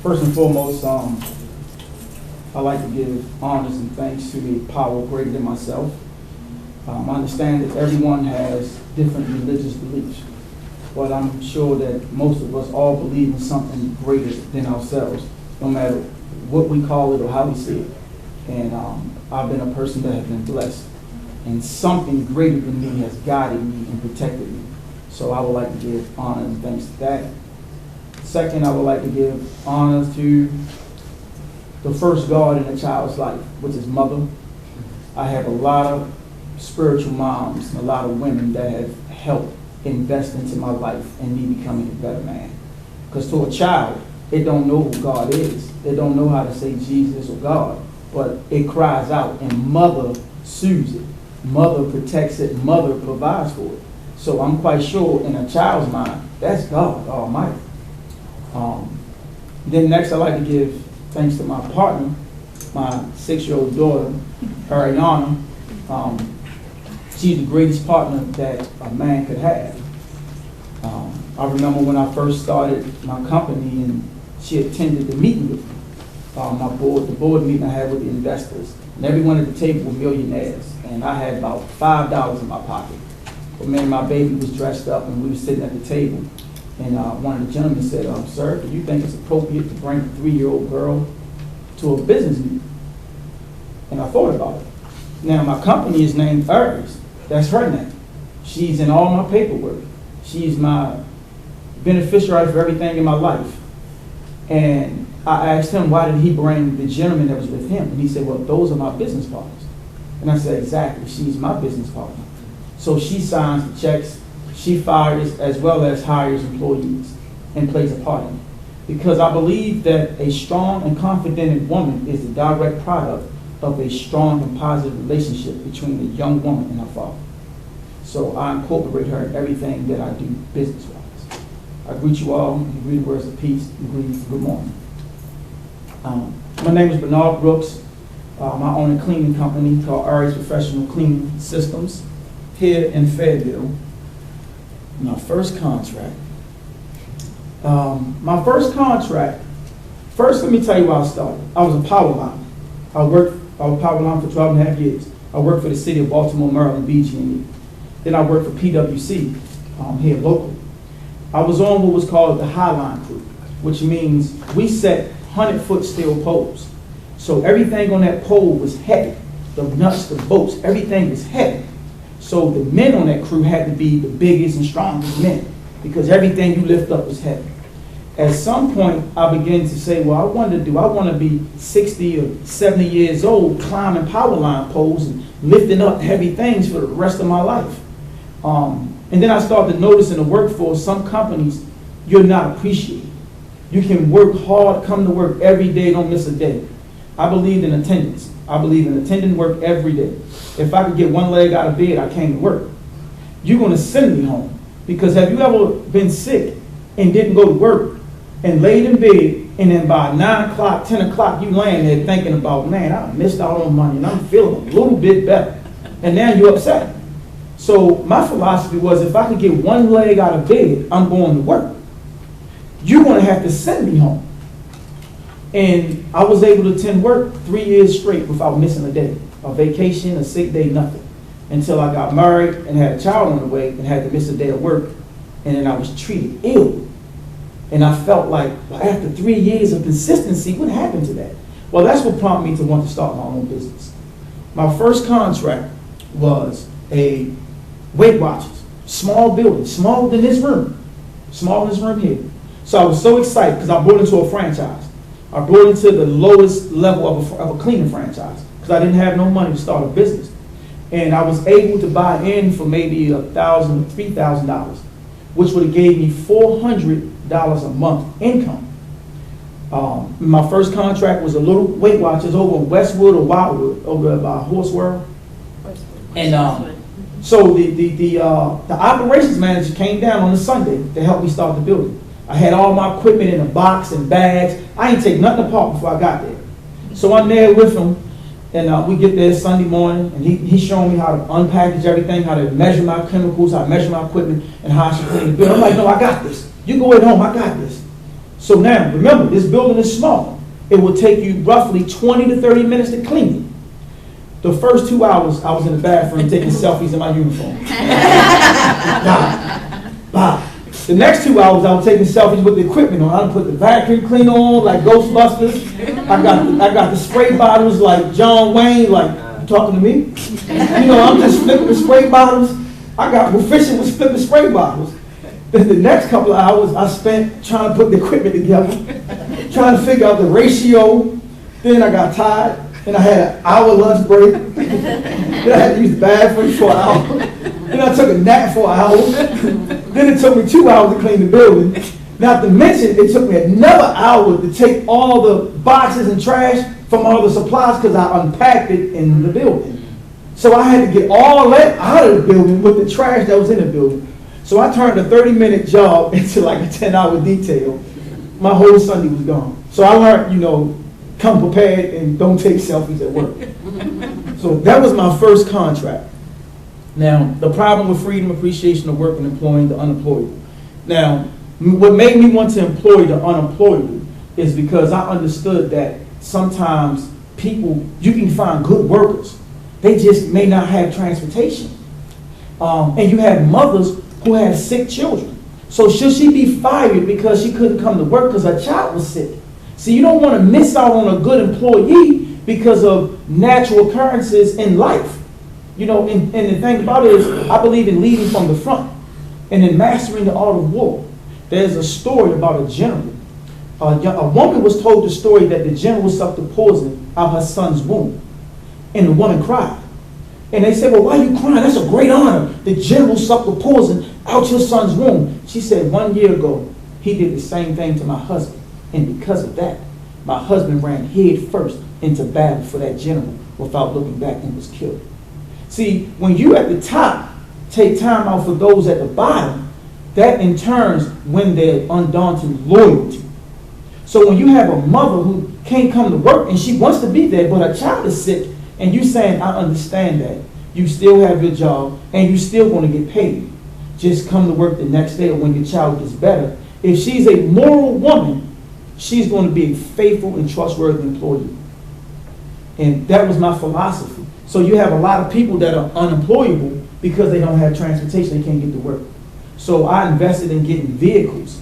First and foremost, I like to give honors and thanks to the power greater than myself. I understand that everyone has different religious beliefs, but I'm sure that most of us all believe in something greater than ourselves, no matter what we call it or how we see it. And I've been a person that has been blessed, and something greater than me has guided me and protected me. So I would like to give honor and thanks to that. Second, I would like to give honors to the first God in a child's life, which is mother. I have a lot of spiritual moms and a lot of women that have helped invest into my life and me becoming a better man. Because to a child, it don't know who God is. They don't know how to say Jesus or God, but it cries out, and mother soothes it. Mother protects it. Mother provides for it. So I'm quite sure in a child's mind, that's God Almighty. Then next, I like to give thanks to my partner, my 6-year-old daughter, Ariana. She's the greatest partner that a man could have. I remember when I first started my company and she attended the meeting with me, the board meeting I had with the investors. And everyone at the table were millionaires. And I had about $5 in my pocket. But man, my baby was dressed up and we were sitting at the table. And one of the gentlemen said, sir, do you think it's appropriate to bring a 3-year-old girl to a business meeting? And I thought about it. Now, my company is named ARI'S. That's her name. She's in all my paperwork. She's my beneficiary for everything in my life. And I asked him, why did he bring the gentleman that was with him? And he said, well, those are my business partners. And I said, exactly, she's my business partner. So she signs the checks, she fires as well as hires employees and plays a part in it. Because I believe that a strong and confident woman is the direct product of a strong and positive relationship between a young woman and her father. So I incorporate her in everything that I do business-wise. I greet you all in greeting words of peace and greetings good morning. My name is Bernard Brooks. I own a cleaning company called ARI'S Professional Cleaning Systems here in Fayetteville. My first contract. First let me tell you how I started. I was a power line. I was power line for 12 and a half years. I worked for the city of Baltimore, Maryland, BG&E. Then I worked for PwC here locally. I was on what was called the Highline crew, which means we set 100-foot steel poles. So everything on that pole was heavy. The nuts, the bolts, everything was heavy. So the men on that crew had to be the biggest and strongest men because everything you lift up was heavy. At some point, I began to say, well, I want to be 60 or 70 years old climbing power line poles and lifting up heavy things for the rest of my life. And then I started noticing in the workforce, some companies, you're not appreciated. You can work hard, come to work every day, don't miss a day. I believe in attendance. I believe in attending work every day. If I could get one leg out of bed, I came to work. You're going to send me home. Because have you ever been sick and didn't go to work and laid in bed, and then by 9 o'clock, 10 o'clock, you laying there thinking about, man, I missed out on money and I'm feeling a little bit better. And now you're upset. So my philosophy was, if I could get one leg out of bed, I'm going to work. You're going to have to send me home. And I was able to attend work 3 years straight without missing a day, a vacation, a sick day, nothing. Until I got married and had a child on the way and had to miss a day of work. And then I was treated ill. And I felt like, well, after 3 years of consistency, what happened to that? Well, that's what prompted me to want to start my own business. My first contract was a Weight Watchers, small building, smaller than this room here. So I was so excited because I brought into a franchise. I brought into the lowest level of a cleaning franchise because I didn't have no money to start a business. And I was able to buy in for maybe $1,000, $3,000, which would have gave me $400 a month income. My first contract was a little Weight Watchers over in Westwood or Wildwood, over by Horse World. And so the operations manager came down on a Sunday to help me start the building. I had all my equipment in a box and bags. I ain't take nothing apart before I got there. So I'm there with him, and we get there Sunday morning, and he's showing me how to unpackage everything, how to measure my chemicals, how to measure my equipment, and how I should clean the building. I'm like, no, I got this. You go at home, I got this. So now, remember, this building is small. It will take you roughly 20 to 30 minutes to clean it. The first 2 hours, I was in the bathroom taking selfies in my uniform. Bye. The next 2 hours, I was taking selfies with the equipment on. I put the vacuum cleaner on like Ghostbusters. I got the spray bottles like John Wayne, like, you talking to me? You know, I'm just flipping the spray bottles. I got proficient with flipping spray bottles. Then the next couple of hours, I spent trying to put the equipment together, trying to figure out the ratio. Then I got tired. Then I had an hour lunch break. Then I had to use the bathroom for an hour. Then I took a nap for an hour. Then it took me 2 hours to clean the building. Not to mention, it took me another hour to take all the boxes and trash from all the supplies because I unpacked it in the building. So I had to get all that out of the building with the trash that was in the building. So I turned a 30-minute job into like a 10-hour detail. My whole Sunday was gone. So I learned, you know, come prepared and don't take selfies at work. So that was my first contract. Now, the problem with freedom, appreciation of work, and employing the unemployable. Now, what made me want to employ the unemployable is because I understood that sometimes people, you can find good workers. They just may not have transportation. And you have mothers who have sick children. So should she be fired because she couldn't come to work because her child was sick? See, you don't want to miss out on a good employee because of natural occurrences in life. You know, and the thing about it is, I believe in leading from the front and in mastering the art of war. There's a story about a general. A woman was told the story that the general sucked the poison out of her son's womb. And the woman cried. And they said, well, why are you crying? That's a great honor. The general sucked the poison out your son's womb. She said, 1 year ago, he did the same thing to my husband. And because of that, my husband ran head first into battle for that general without looking back and was killed. See, when you at the top take time out for those at the bottom, that in turn win their undaunted loyalty. So when you have a mother who can't come to work and she wants to be there, but her child is sick, and you saying, I understand that. You still have your job, and you still want to get paid. Just come to work the next day or when your child gets better. If she's a moral woman, she's going to be a faithful and trustworthy employee. And that was my philosophy. So you have a lot of people that are unemployable because they don't have transportation, they can't get to work. So I invested in getting vehicles,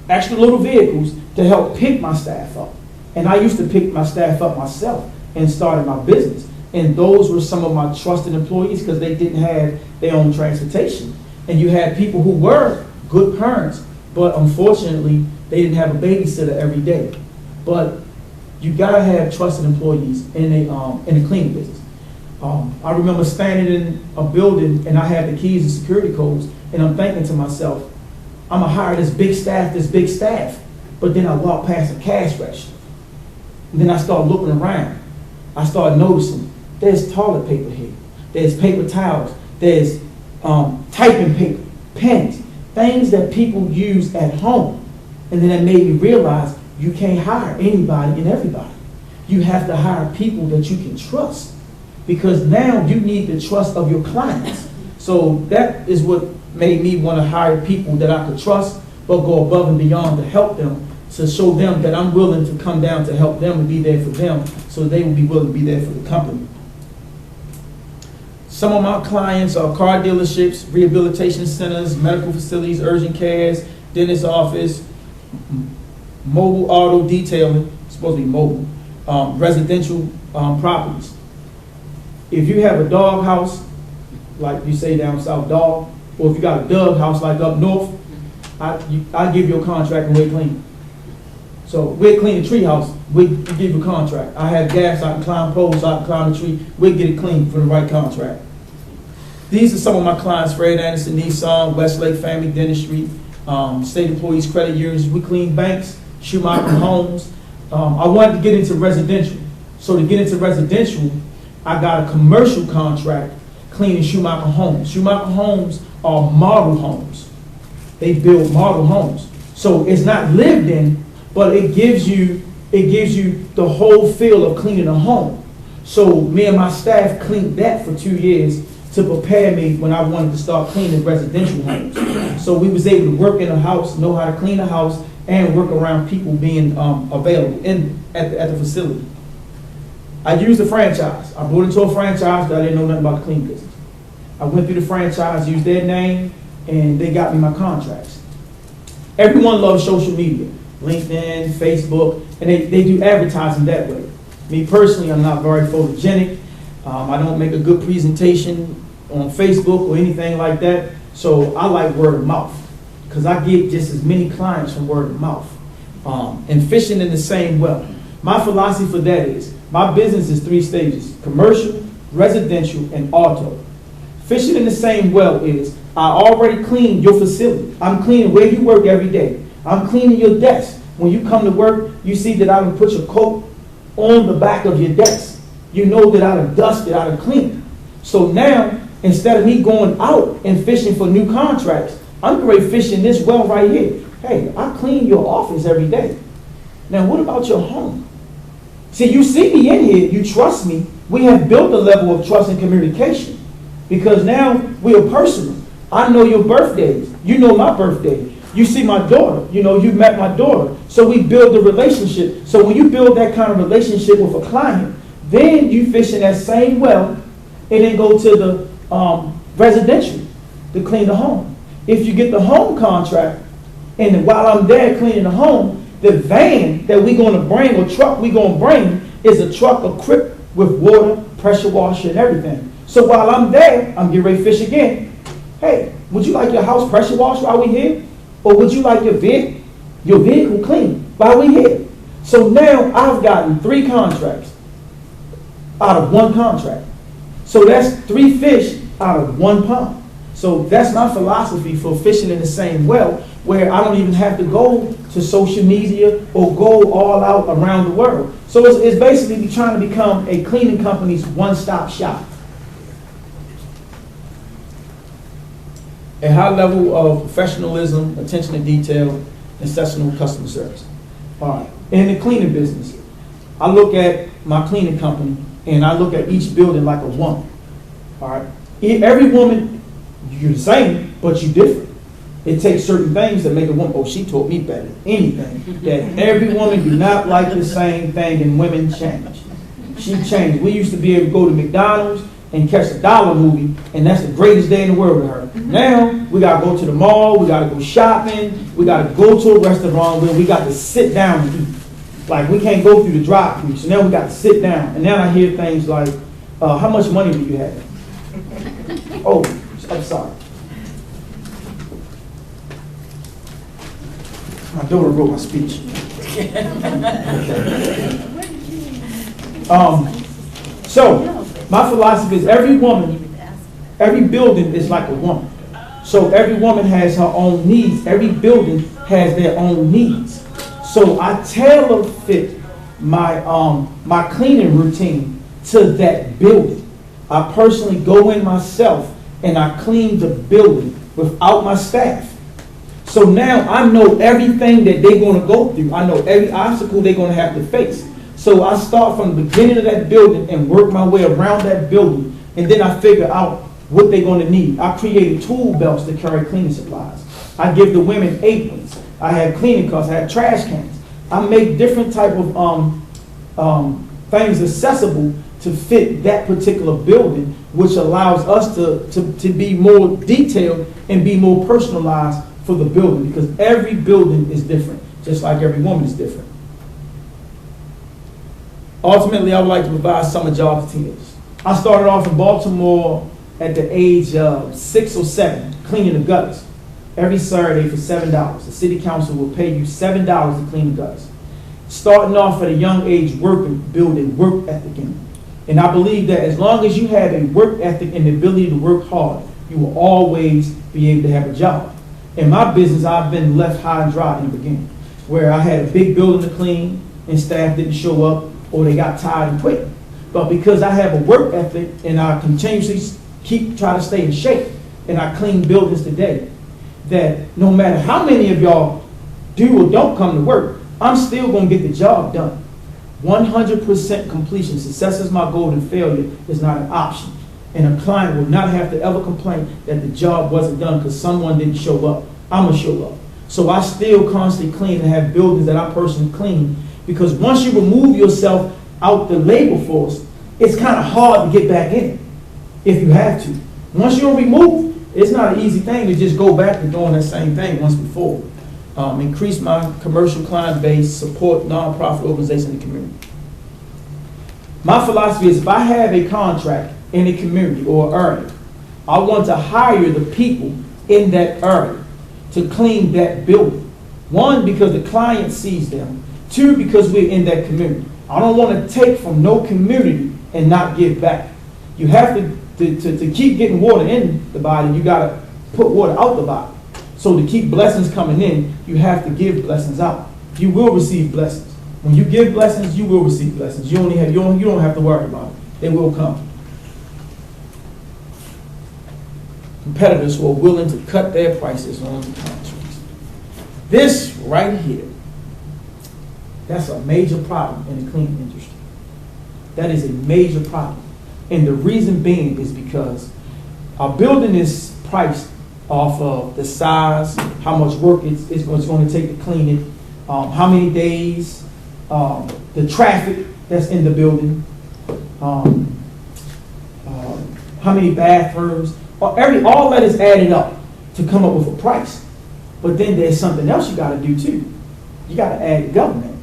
extra little vehicles to help pick my staff up. And I used to pick my staff up myself and started my business. And those were some of my trusted employees because they didn't have their own transportation. And you had people who were good parents, but unfortunately, they didn't have a babysitter every day. But you gotta have trusted employees in a cleaning business. I remember standing in a building and I had the keys and security codes, and I'm thinking to myself, I'm gonna hire this big staff. But then I walk past a cash register. And then I start looking around. I start noticing there's toilet paper here. There's paper towels. There's typing paper, pens, things that people use at home. And then that made me realize you can't hire anybody and everybody. You have to hire people that you can trust, because now you need the trust of your clients. So that is what made me want to hire people that I could trust, but go above and beyond to help them, to show them that I'm willing to come down to help them and be there for them, so they will be willing to be there for the company. Some of my clients are car dealerships, rehabilitation centers, medical facilities, urgent cares, dentist office, mobile auto detailing, it's supposed to be mobile, residential properties. If you have a dog house, like you say down south, dog, or if you got a dog house like up north, I give you a contract and we'll clean. So we'll clean the tree house, we give you a contract. I have gas, I can climb poles, I can climb the tree, we'll get it clean for the right contract. These are some of my clients: Fred Anderson, Nissan, Westlake Family Dentistry, State Employees Credit Unions. We clean banks, Schumacher Homes. I wanted to get into residential. So to get into residential, I got a commercial contract cleaning Schumacher Homes. Schumacher Homes are model homes. They build model homes. So it's not lived in, but it gives you the whole feel of cleaning a home. So me and my staff cleaned that for 2 years to prepare me when I wanted to start cleaning residential homes. So we was able to work in a house, know how to clean a house, and work around people being available at the facility. I used a franchise. I brought into a franchise, but I didn't know nothing about the cleaning business. I went through the franchise, used their name, and they got me my contracts. Everyone loves social media, LinkedIn, Facebook, and they do advertising that way. Me personally, I'm not very photogenic. I don't make a good presentation on Facebook or anything like that. So I like word of mouth because I get just as many clients from word of mouth. And fishing in the same well. My philosophy for that is my business is 3 stages: commercial, residential, and auto. Fishing in the same well is I already cleaned your facility. I'm cleaning where you work every day. I'm cleaning your desk. When you come to work, you see that I done put your coat on the back of your desk. You know that I done dusted, I done cleaned. So now, instead of me going out and fishing for new contracts, I'm great fishing this well right here. Hey, I clean your office every day. Now, what about your home? See, you see me in here, you trust me. We have built a level of trust and communication because now we are personal. I know your birthdays. You know my birthday. You see my daughter. You know, you met my daughter. So we build a relationship. So when you build that kind of relationship with a client, then you fish in that same well and then go to the residential to clean the home. If you get the home contract, and while I'm there cleaning the home, the van that we're going to bring, or truck we're going to bring, is a truck equipped with water, pressure washer, and everything. So while I'm there, I'm getting ready to fish again. Hey, would you like your house pressure washed while we're here? Or would you like your vehicle clean while we're here? So now I've gotten 3 contracts out of 1 contract. So that's 3 fish out of 1 pond. So that's my philosophy for fishing in the same well, where I don't even have to go to social media or go all out around the world. So it's basically trying to become a cleaning company's one-stop shop. A high level of professionalism, attention to detail, exceptional customer service. All right. In the cleaning business, I look at my cleaning company and I look at each building like a woman. All right. Every woman, you're the same, but you're different. It takes certain things to make a woman. Oh, she taught me better. Anything that every woman do not like the same thing, and women change. She changed. We used to be able to go to McDonald's and catch a dollar movie, and that's the greatest day in the world to her. Now, we got to go to the mall, we got to go shopping, we got to go to a restaurant where we got to sit down and eat. Like, we can't go through the drive-thru, so now we got to sit down. And now I hear things like, how much money do you have? Oh, I'm sorry. My daughter wrote my speech. So, my philosophy is every building is like a woman. So every woman has her own needs. Every building has their own needs. So I tailor fit my my cleaning routine to that building. I personally go in myself and I clean the building without my staff. So now I know everything that they're going to go through. I know every obstacle they're going to have to face. So I start from the beginning of that building and work my way around that building, and then I figure out what they're going to need. I created tool belts to carry cleaning supplies. I give the women aprons. I have cleaning carts. I have trash cans. I make different type of things accessible to fit that particular building, which allows us to be more detailed and be more personalized for the building, because every building is different, just like every woman is different. Ultimately, I would like to provide summer jobs to teenagers. I started off in Baltimore at the age of 6 or 7, cleaning the gutters. Every Saturday for $7. The city council will pay you $7 to clean the gutters. Starting off at a young age, working, building work ethic in you. And I believe that as long as you have a work ethic and the ability to work hard, you will always be able to have a job. In my business, I've been left high and dry in the beginning, where I had a big building to clean and staff didn't show up, or they got tired and quit. But because I have a work ethic and I continuously try to stay in shape, and I clean buildings today, that no matter how many of y'all do or don't come to work, I'm still going to get the job done. 100% completion. Success is my goal and failure is not an option. And a client will not have to ever complain that the job wasn't done because someone didn't show up. I'm going to show up. So I still constantly clean and have buildings that I personally clean, because once you remove yourself out the labor force, it's kind of hard to get back in it if you have to. Once you're removed, it's not an easy thing to just go back to doing that same thing once before. Increase my commercial client base, support nonprofit organizations in the community. My philosophy is if I have a contract in a community or area, I want to hire the people in that area to clean that building. One, because the client sees them. Two, because we're in that community. I don't want to take from no community and not give back. You have to keep getting water in the body, you got to put water out the body. So to keep blessings coming in, you have to give blessings out. You will receive blessings. When you give blessings, you will receive blessings. You don't have to worry about it. They will come. Competitors who are willing to cut their prices on the contracts. This right here, that's a major problem in the cleaning industry. That is a major problem. And the reason being is because our building is priced off of the size, how much work it's going to take to clean it, how many days, the traffic that's in the building, how many bathrooms, all that is added up to come up with a price. But then there's something else you got to do too. You got to add government.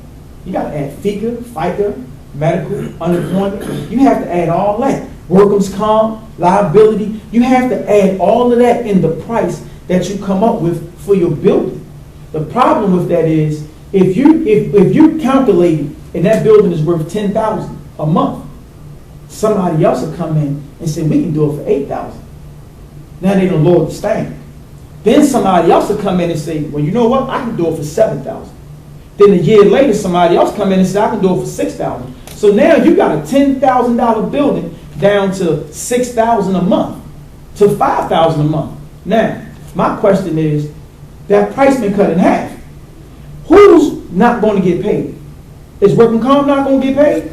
You got to add FICA, medical, unemployment. You have to add all that. Workers' comp, liability. You have to add all of that in the price that you come up with for your building. The problem with that is if you calculate it and that building is worth $10,000 a month, somebody else will come in and say we can do it for $8,000. Now they don't lower the standard. Then somebody else will come in and say, well, you know what? I can do it for $7,000. Then a year later, somebody else come in and say, I can do it for $6,000. So now you got a $10,000 building down to $6,000 a month, to $5,000 a month. Now, my question is, that price been cut in half. Who's not going to get paid? Is working comp not going to get paid?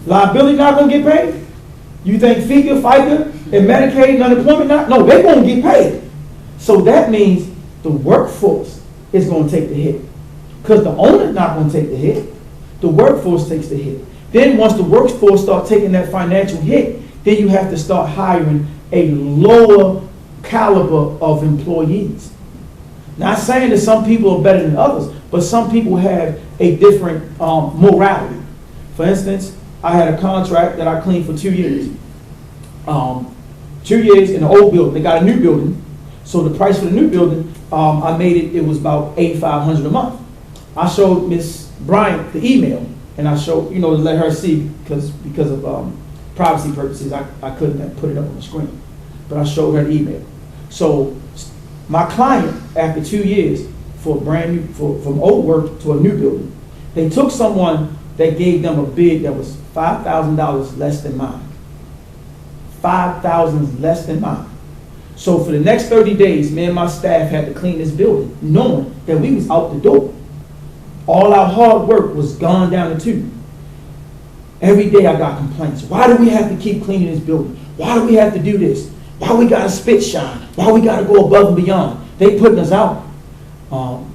Liability not going to get paid? You think FICA, and Medicaid and unemployment not? No, they're going to get paid. So that means the workforce is going to take the hit. Because the owner's not going to take the hit. The workforce takes the hit. Then once the workforce starts taking that financial hit, then you have to start hiring a lower caliber of employees. Not saying that some people are better than others, but some people have a different morality. For instance, I had a contract that I cleaned for 2 years. 2 years in the old building. They got a new building. So the price for the new building, I made it was about $8,500 a month. I showed Miss Bryant the email, and I showed, to let her see, because of privacy purposes, I couldn't put it up on the screen. But I showed her the email. So my client, after 2 years, for brand new, from old work to a new building, they took someone that gave them a bid that was $5,000 less than mine. $5,000 less than mine. So for the next 30 days, me and my staff had to clean this building, knowing that we was out the door. All our hard work was gone down the tube. Every day I got complaints. Why do we have to keep cleaning this building? Why do we have to do this? Why we got to spit shine? Why we got to go above and beyond? They putting us out.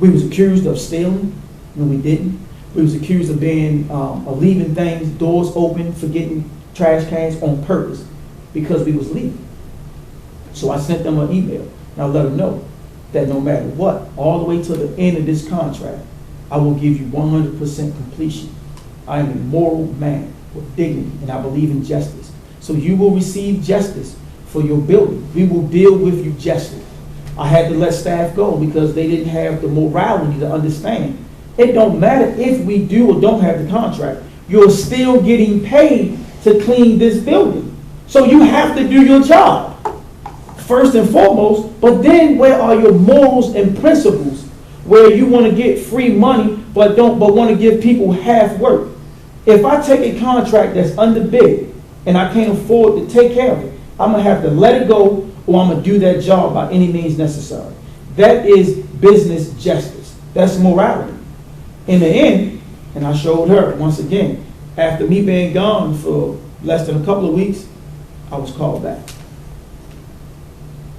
We was accused of stealing. No, we didn't. We was accused of of leaving things, doors open, forgetting trash cans on purpose because we was leaving. So I sent them an email and I let them know that no matter what, all the way to the end of this contract, I will give you 100% completion. I am a moral man with dignity and I believe in justice. So you will receive justice for your building. We will deal with you justly. I had to let staff go because they didn't have the morality to understand. It don't matter if we do or don't have the contract. You're still getting paid to clean this building. So you have to do your job first and foremost, but then where are your morals and principles where you want to get free money but want to give people half work? If I take a contract that's underbid and I can't afford to take care of it, I'm going to have to let it go or I'm going to do that job by any means necessary. That is business justice. That's morality. In the end, and I showed her once again, after me being gone for less than a couple of weeks, I was called back.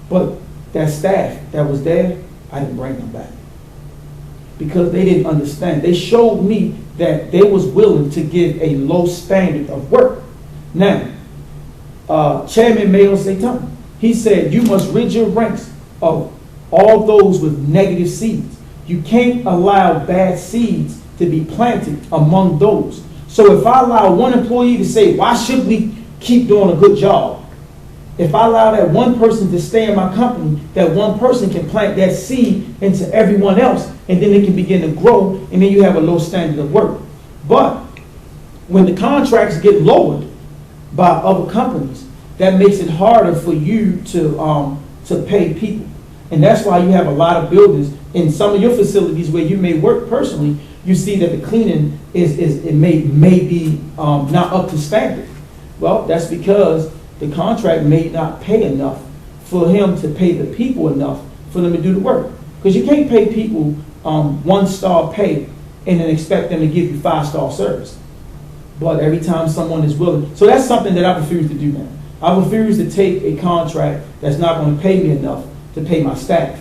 But that staff that was there, I didn't bring them back. Because they didn't understand. They showed me that they was willing to give a low standard of work. Now, Chairman Mayo Sept, he said, you must rid your ranks of all those with negative seeds. You can't allow bad seeds to be planted among those. So if I allow one employee to say, why should we keep doing a good job? If I allow that one person to stay in my company, that one person can plant that seed into everyone else, and then it can begin to grow, and then you have a low standard of work. But when the contracts get lowered by other companies, that makes it harder for you to pay people. And that's why you have a lot of buildings in some of your facilities where you may work personally, you see that the cleaning may be not up to standard. Well, that's because the contract may not pay enough for him to pay the people enough for them to do the work. Because you can't pay people 1-star pay and then expect them to give you 5-star service. But every time someone is willing, so that's something that I refuse to do now. I refuse to take a contract that's not going to pay me enough to pay my staff.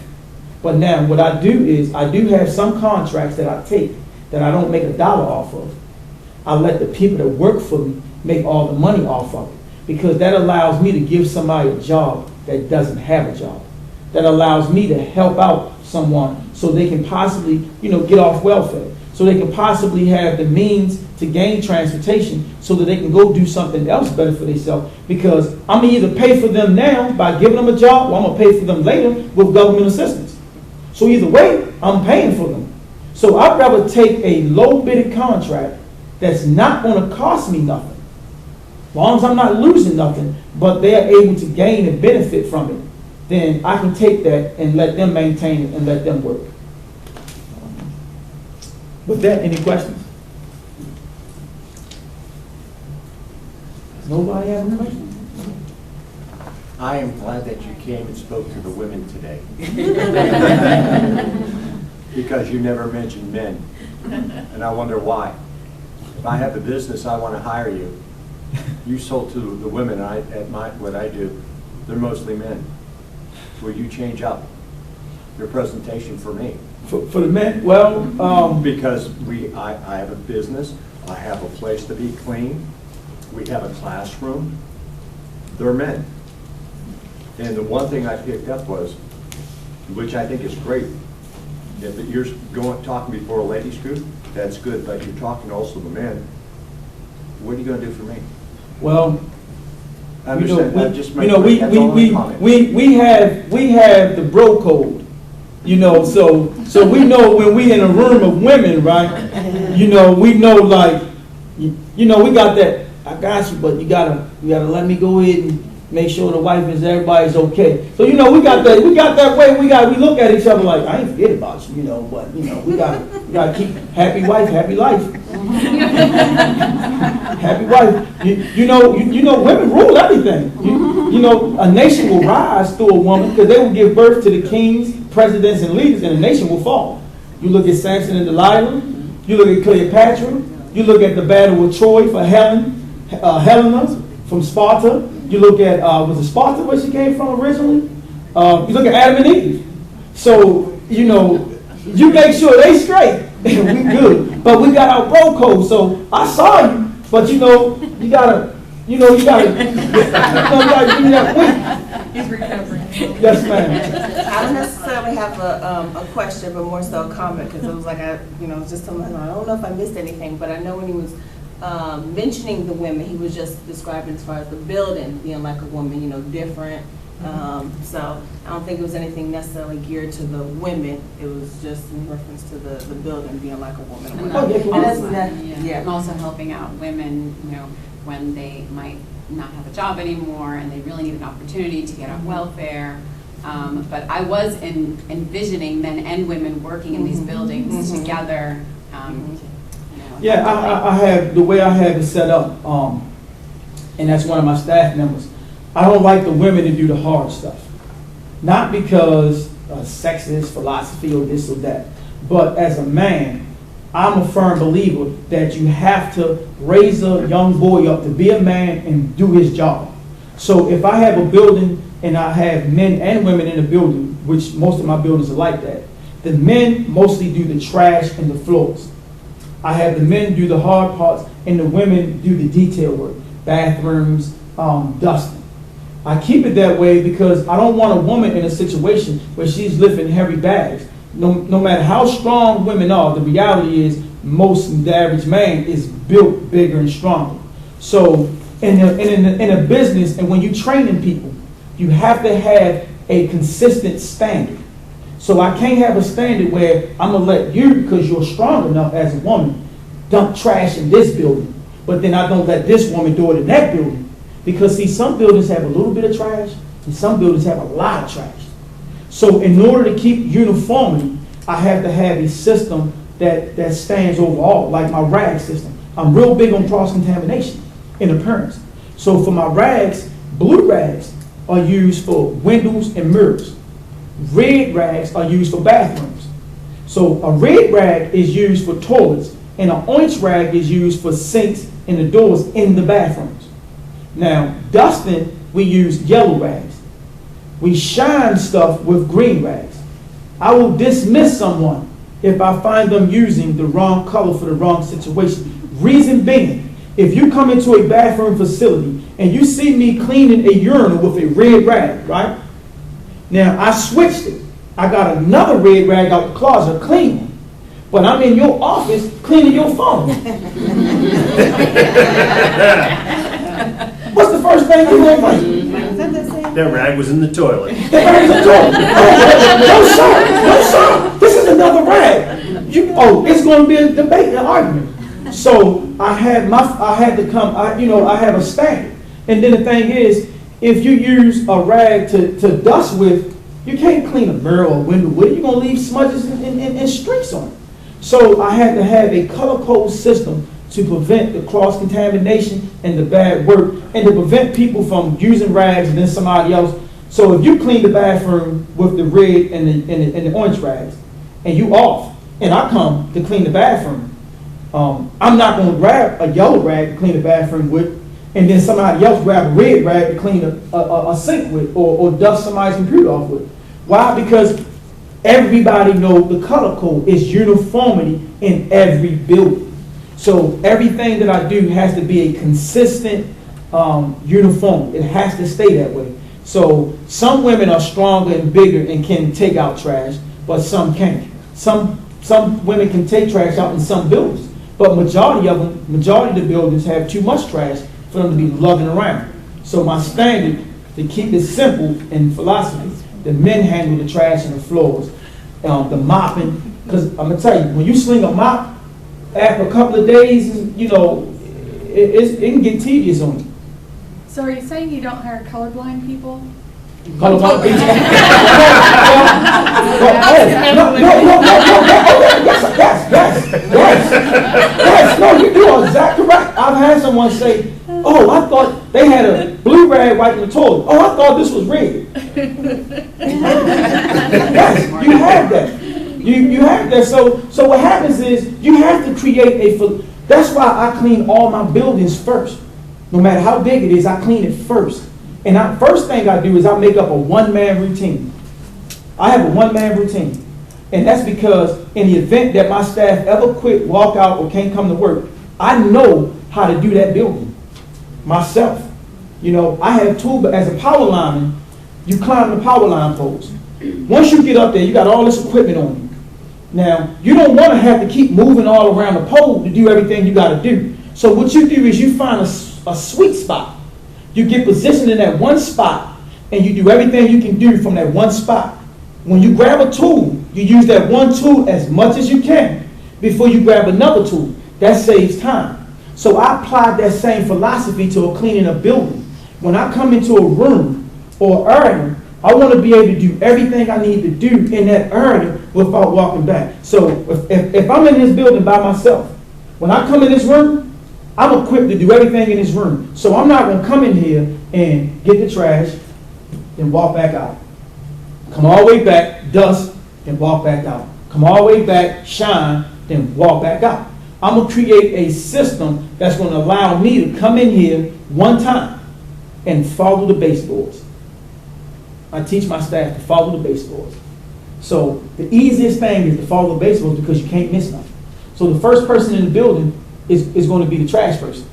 But now what I do is I do have some contracts that I take that I don't make $1 off of. I let the people that work for me make all the money off of it, because that allows me to give somebody a job that doesn't have a job. That allows me to help out someone so they can possibly, get off welfare. So they can possibly have the means to gain transportation so that they can go do something else better for themselves. Because I'm going to either pay for them now by giving them a job, or I'm going to pay for them later with government assistance. So either way, I'm paying for them. So I'd rather take a low-bidded contract that's not going to cost me nothing, as long as I'm not losing nothing, but they're able to gain and benefit from it, then I can take that and let them maintain it and let them work. With that, any questions? Does nobody have any questions? I am glad that you came and spoke to the women today. Because you never mentioned men. And I wonder why. If I have a business, I want to hire you. You sold to the women what I do, they're mostly men. Will you change up your presentation for me? For the men? Well, because I have a business, I have a place to be clean, we have a classroom, they're men. And the one thing I picked up was, which I think is great, if you're talking before a ladies group, that's good, but you're talking also to men. What are you going to do for me? Well, we have the bro code, so we know when we in a room of women, right? We know like, we got that. I got you, but you gotta let me go ahead and make sure the wife is everybody's okay. So we got that way. We look at each other like, I ain't forget about you, but we gotta keep happy wife, happy life. Happy wife. Women rule everything. A nation will rise through a woman because they will give birth to the kings, presidents, and leaders, and a nation will fall. You look at Samson and Delilah. You look at Cleopatra. You look at the battle of Troy for Helena from Sparta. You look at, was it Sparta where she came from originally? You look at Adam and Eve. So, you make sure they straight. We good. But we got our bro code. So I saw you, but you gotta give me that wink. He's recovering. Yes, ma'am. I don't necessarily have a question, but more so a comment, because it was like just telling him, I don't know if I missed anything, but I know when he was mentioning the women, he was just describing as far as the building being like a woman, different. So I don't think it was anything necessarily geared to the women. It was just in reference to the building being like a woman. And also helping out women, when they might not have a job anymore and they really need an opportunity to get on welfare. But I was envisioning men and women working in these buildings together. I have the way I have it set up, and that's one of my staff members. I don't like the women to do the hard stuff, not because sexist philosophy or this or that, but as a man, I'm a firm believer that you have to raise a young boy up to be a man and do his job. So if I have a building and I have men and women in the building, which most of my buildings are like that, the men mostly do the trash and the floors. I have the men do the hard parts and the women do the detail work, bathrooms, dusting. I keep it that way because I don't want a woman in a situation where she's lifting heavy bags. No matter how strong women are, the reality is the average man is built bigger and stronger. So in a business, and when you're training people, you have to have a consistent standard. So I can't have a standard where I'm going to let you, because you're strong enough as a woman, dump trash in this building, but then I don't let this woman do it in that building. Because see, some buildings have a little bit of trash, and some buildings have a lot of trash. So in order to keep uniformity, I have to have a system that stands overall, like my rag system. I'm real big on cross-contamination in appearance. So for my rags, blue rags are used for windows and mirrors. Red rags are used for bathrooms. So a red rag is used for toilets, and an orange rag is used for sinks and the doors in the bathrooms. Now, dusting, we use yellow rags. We shine stuff with green rags. I will dismiss someone if I find them using the wrong color for the wrong situation. Reason being, if you come into a bathroom facility and you see me cleaning a urinal with a red rag, right? Now, I switched it. I got another red rag out the closet, clean one. But I'm in your office cleaning your phone. What's the first thing you're going to think? That rag was in the toilet. The rag is in the toilet. No, sir. This is another rag. It's going to be a debate, an argument. So I have a standard. And then the thing is, if you use a rag to dust with, you can't clean a mirror or a window with it. You're going to leave smudges and streaks on it. So I had to have a color code system to prevent the cross-contamination and the bad work, and to prevent people from using rags and then somebody else. So if you clean the bathroom with the red and the orange rags, and you off, and I come to clean the bathroom, I'm not going to grab a yellow rag to clean the bathroom with, and then somebody else grab a red rag to clean a sink with, or dust somebody's computer off with. Why? Because everybody knows the color code is uniformity in every building. So everything that I do has to be a consistent uniform. It has to stay that way. So some women are stronger and bigger and can take out trash, but some can't. Some women can take trash out in some buildings, but majority of the buildings have too much trash for them to be lugging around. So my standard, to keep it simple in philosophy, the men handle the trash and the floors, the mopping. Because I'm gonna tell you, when you sling a mop, after a couple of days, it can get tedious on you. So are you saying you don't hire colorblind people? Colorblind people? Yes, no, you are exactly correct. I've had someone say, oh, I thought they had a blue rag wiping the toilet. Oh, I thought this was red. Yes, you have that. You have that. So what happens is you have to create that's why I clean all my buildings first. No matter how big it is, I clean it first. And first thing I do is I make up a one-man routine. I have a one-man routine. And that's because in the event that my staff ever quit, walk out, or can't come to work, I know how to do that building myself. I have tools, but as a power lineman, you climb the power line poles. Once you get up there, you got all this equipment on you. Now, you don't want to have to keep moving all around the pole to do everything you got to do. So what you do is you find a sweet spot. You get positioned in that one spot, and you do everything you can do from that one spot. When you grab a tool, you use that one tool as much as you can before you grab another tool. That saves time. So I applied that same philosophy to cleaning a building. When I come into a room or area, I want to be able to do everything I need to do in that area without walking back. So if I'm in this building by myself, when I come in this room, I'm equipped to do everything in this room. So I'm not going to come in here and get the trash and walk back out. Come all the way back, dust, and walk back out. Come all the way back, shine, then walk back out. I'm going to create a system that's going to allow me to come in here one time, and follow the baseboards. I teach my staff to follow the baseboards. So the easiest thing is to follow the baseboards because you can't miss nothing. So the first person in the building is going to be the trash person.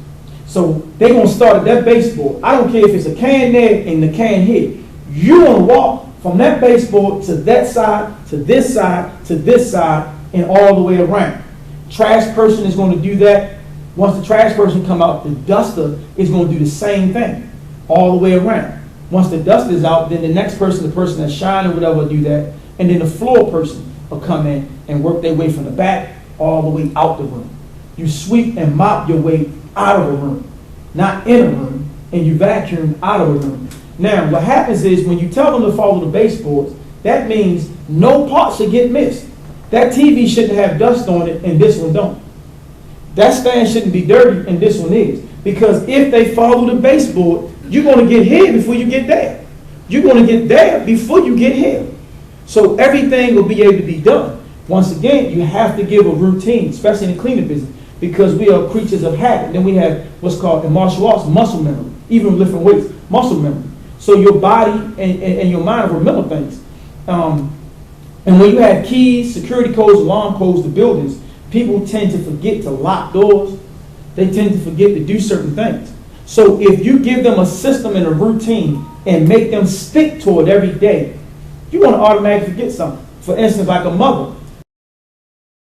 So they're going to start at that baseboard. I don't care if it's a can there and the can here. You're going to walk from that baseboard to that side, to this side, to this side, and all the way around. Trash person is going to do that. Once the trash person come out, the duster is going to do the same thing all the way around. Once the duster is out, then the next person, the person that's shining, whatever, will do that. And then the floor person will come in and work their way from the back all the way out the room. You sweep and mop your way out of a room, not in a room, and you vacuum out of a room. Now, what happens is when you tell them to follow the baseboards, that means no part should get missed. That TV shouldn't have dust on it, and this one don't. That stand shouldn't be dirty, and this one is. Because if they follow the baseboard, you're going to get here before you get there. You're going to get there before you get here. So everything will be able to be done. Once again, you have to give a routine, especially in the cleaning business, because we are creatures of habit. Then we have what's called in martial arts muscle memory, even lifting weights, muscle memory. So your body and your mind remember things. And when you have keys, security codes, alarm codes to buildings, people tend to forget to lock doors. They tend to forget to do certain things. So if you give them a system and a routine and make them stick to it every day, you're going to automatically forget something. For instance, like a mother,